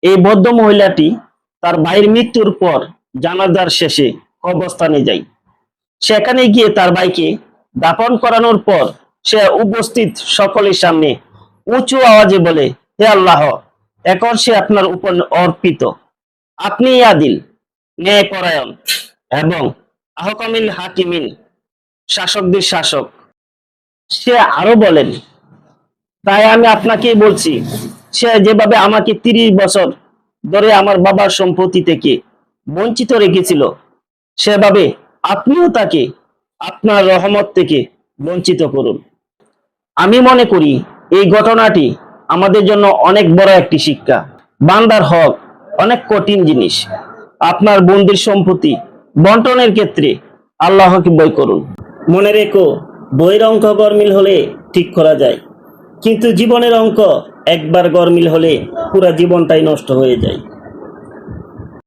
এই বৌদ্ধ মহিলাটি তার ভাইয়ের মৃত্যুর পর জানাজার শেষে কবরস্থানে যায়। সেখানে গিয়ে তার ভাইকে দাফন করানোর পর সে উপস্থিত সকলের সামনে উঁচু আওয়াজে বলে, হে আল্লাহ, এখন সে আপনার উপর অর্পিত। আপনি আদিল, ন্যায়পরায়ণ এবং আহকামিল হাকিমিন, শাসকদের শাসক। সে আরো বলেন, তাই আমি আপনাকেই বলছি, সে যেভাবে আমাকে 30 বছর ধরে আমার বাবার সম্পত্তি থেকে বঞ্চিত রেখেছিল, সেভাবে আপনিও তাকে আপনার রহমত থেকে বঞ্চিত করুন। আমি মনে করি এই ঘটনাটি আমাদের জন্য অনেক বড় একটি শিক্ষা। বান্দার হক অনেক কঠিন জিনিস। আপনার বন্দির সম্পত্তি বন্টনের ক্ষেত্রে আল্লাহকে ভয় করুন। মনে রেখো, বইয়ের অঙ্ক গরমিল হলে ঠিক করা যায়, কিন্তু জীবনের অঙ্ক একবার গরমিল হলে পুরা জীবনটাই নষ্ট হয়ে যায়।